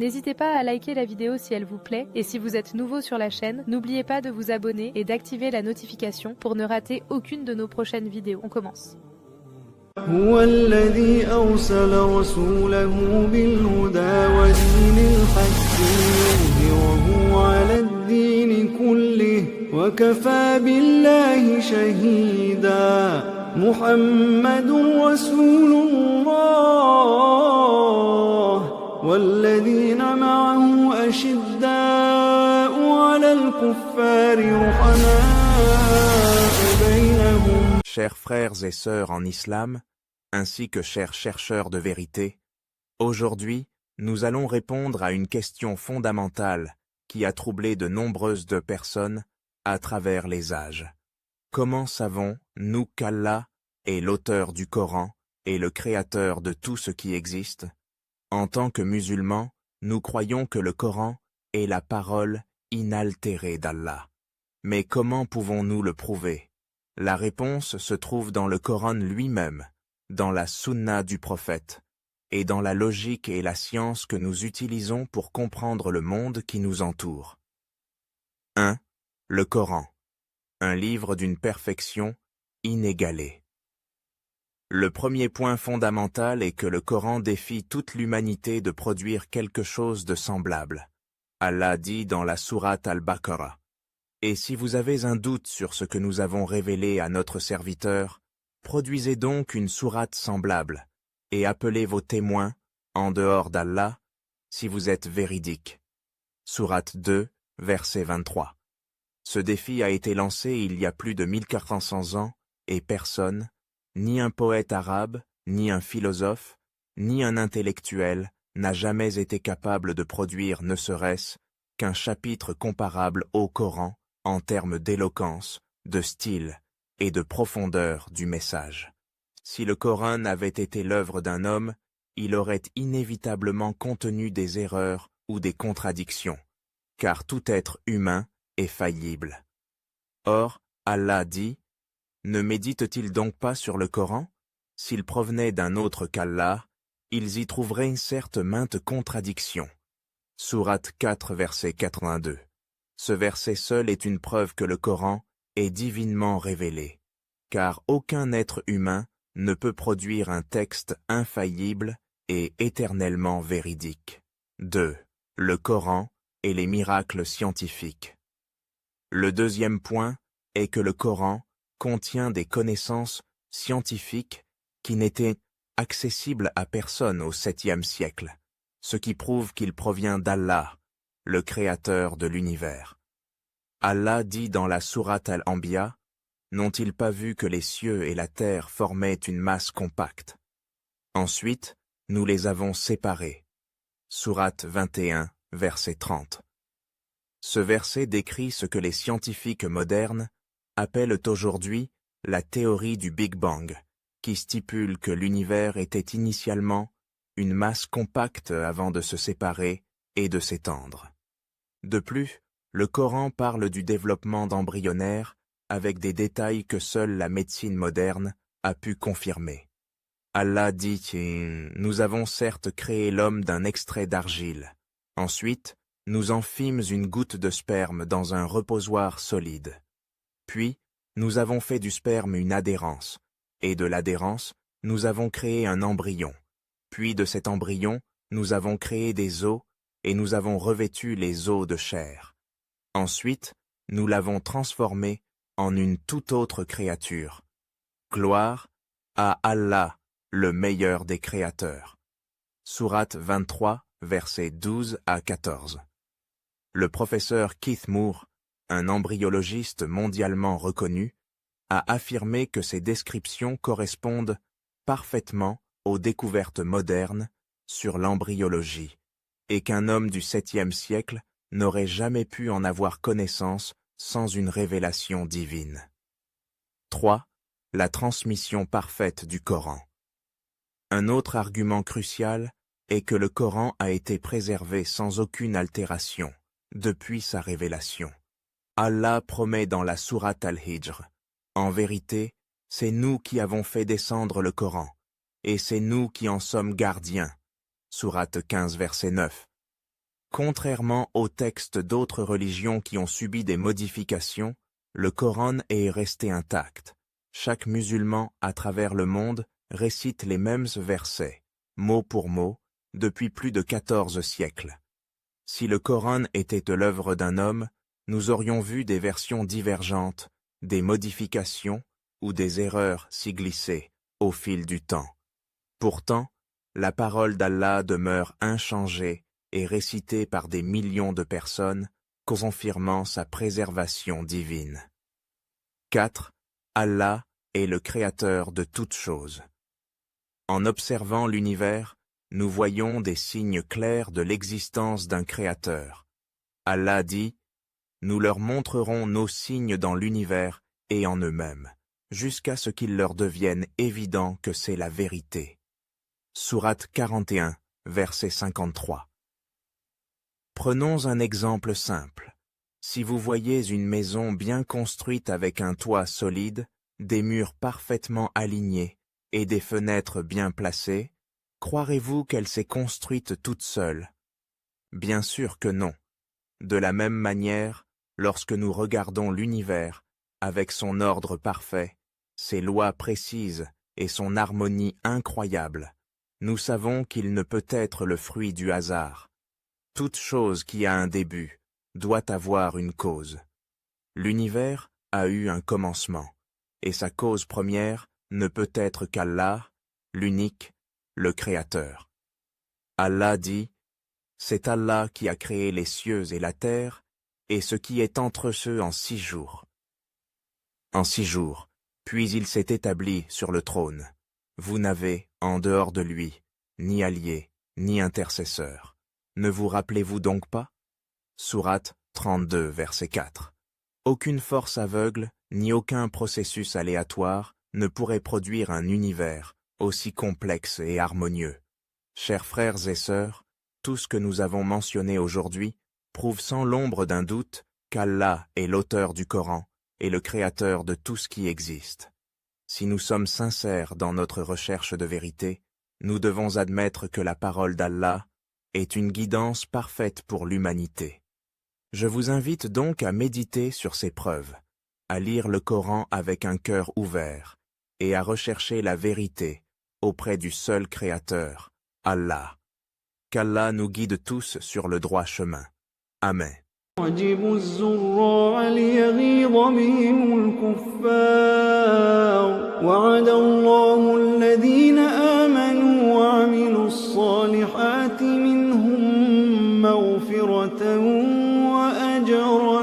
N'hésitez pas à liker la vidéo si elle vous plaît, et si vous êtes nouveau sur la chaîne, n'oubliez pas de vous abonner et d'activer la notification pour ne rater aucune de nos prochaines vidéos. On commence. هو الذي أرسل رسوله بالهدى ودين الحق ليظهره على الدين كله وكفى بالله شهيدا محمد رسول الله والذين معه أشداء على الكفار رحماء بينهم. Chers frères et sœurs en islam, ainsi que chers chercheurs de vérité, aujourd'hui, nous allons répondre à une question fondamentale qui a troublé de nombreuses personnes à travers les âges. Comment savons-nous qu'Allah est l'auteur du Coran et le créateur de tout ce qui existe? En tant que musulmans, nous croyons que le Coran est la parole inaltérée d'Allah. Mais comment pouvons-nous le prouver? La réponse se trouve dans le Coran lui-même, dans la Sunna du prophète, et dans la logique et la science que nous utilisons pour comprendre le monde qui nous entoure. 1. Le Coran, un livre d'une perfection inégalée. Le premier point fondamental est que le Coran défie toute l'humanité de produire quelque chose de semblable. Allah dit dans la sourate Al-Baqarah: Et si vous avez un doute sur ce que nous avons révélé à notre serviteur, produisez donc une sourate semblable, et appelez vos témoins, en dehors d'Allah, si vous êtes véridiques. Sourate 2, verset 23. Ce défi a été lancé il y a plus de 1400 ans, et personne, ni un poète arabe, ni un philosophe, ni un intellectuel, n'a jamais été capable de produire ne serait-ce qu'un chapitre comparable au Coran, en termes d'éloquence, de style et de profondeur du message. Si le Coran avait été l'œuvre d'un homme, il aurait inévitablement contenu des erreurs ou des contradictions, car tout être humain est faillible. Or, Allah dit: Ne méditent-ils donc pas sur le Coran? S'il provenait d'un autre qu'Allah, ils y trouveraient certes maintes contradictions. Sourate 4, verset 82. Ce verset seul est une preuve que le Coran est divinement révélé, car aucun être humain ne peut produire un texte infaillible et éternellement véridique. 2. Le Coran et les miracles scientifiques. Le deuxième point est que le Coran contient des connaissances scientifiques qui n'étaient accessibles à personne au 7e siècle, ce qui prouve qu'il provient d'Allah, le créateur de l'univers. Allah dit dans la sourate Al-Anbiya: N'ont-ils pas vu que les cieux et la terre formaient une masse compacte? Ensuite, nous les avons séparés. Sourate 21, verset 30. Ce verset décrit ce que les scientifiques modernes appellent aujourd'hui la théorie du Big Bang, qui stipule que l'univers était initialement une masse compacte avant de se séparer et de s'étendre. De plus, le Coran parle du développement d'embryonnaires avec des détails que seule la médecine moderne a pu confirmer. Allah dit: Nous avons certes créé l'homme d'un extrait d'argile. Ensuite, nous en fîmes une goutte de sperme dans un reposoir solide. Puis, nous avons fait du sperme une adhérence, et de l'adhérence, nous avons créé un embryon. Puis de cet embryon, nous avons créé des os, et nous avons revêtu les os de chair. Ensuite, nous l'avons transformé en une toute autre créature. Gloire à Allah, le meilleur des créateurs. Sourate 23, versets 12 à 14. Le professeur Keith Moore, un embryologiste mondialement reconnu, a affirmé que ces descriptions correspondent parfaitement aux découvertes modernes sur l'embryologie, et qu'un homme du 7e siècle n'aurait jamais pu en avoir connaissance sans une révélation divine. 3. La transmission parfaite du Coran. Un autre argument crucial est que le Coran a été préservé sans aucune altération depuis sa révélation. Allah promet dans la sourate Al-Hijr: En vérité, c'est nous qui avons fait descendre le Coran, et c'est nous qui en sommes gardiens. Sourate 15, verset 9. Contrairement aux textes d'autres religions qui ont subi des modifications, le Coran est resté intact. Chaque musulman à travers le monde récite les mêmes versets, mot pour mot, depuis plus de 14 siècles. Si le Coran était l'œuvre d'un homme, nous aurions vu des versions divergentes, des modifications ou des erreurs s'y glisser au fil du temps. Pourtant, la parole d'Allah demeure inchangée et récitée par des millions de personnes, confirmant sa préservation divine. 4. Allah est le créateur de toutes choses. En observant l'univers, nous voyons des signes clairs de l'existence d'un créateur. Allah dit « Nous leur montrerons nos signes dans l'univers et en eux-mêmes, jusqu'à ce qu'il leur devienne évident que c'est la vérité. » Sourate 41, verset 53. Prenons un exemple simple. Si vous voyez une maison bien construite avec un toit solide, des murs parfaitement alignés et des fenêtres bien placées, croirez-vous qu'elle s'est construite toute seule? Bien sûr que non. De la même manière, lorsque nous regardons l'univers, avec son ordre parfait, ses lois précises et son harmonie incroyable, nous savons qu'il ne peut être le fruit du hasard. Toute chose qui a un début doit avoir une cause. L'univers a eu un commencement, et sa cause première ne peut être qu'Allah, l'unique, le Créateur. Allah dit, « C'est Allah qui a créé les cieux et la terre, et ce qui est entre eux en 6 jours. » En 6 jours, puis il s'est établi sur le trône. Vous n'avez, en dehors de lui, ni allié, ni intercesseur. Ne vous rappelez-vous donc pas? Sourate 32, verset 4. Aucune force aveugle, ni aucun processus aléatoire ne pourrait produire un univers aussi complexe et harmonieux. Chers frères et sœurs, tout ce que nous avons mentionné aujourd'hui prouve sans l'ombre d'un doute qu'Allah est l'auteur du Coran et le créateur de tout ce qui existe. Si nous sommes sincères dans notre recherche de vérité, nous devons admettre que la parole d'Allah est une guidance parfaite pour l'humanité. Je vous invite donc à méditer sur ces preuves, à lire le Coran avec un cœur ouvert et à rechercher la vérité auprès du seul Créateur, Allah. Qu'Allah nous guide tous sur le droit chemin. Amen. يعجب الزراع ليغيظ بهم الكفار وعد الله الذين آمنوا وعملوا الصالحات منهم مغفرة وأجرا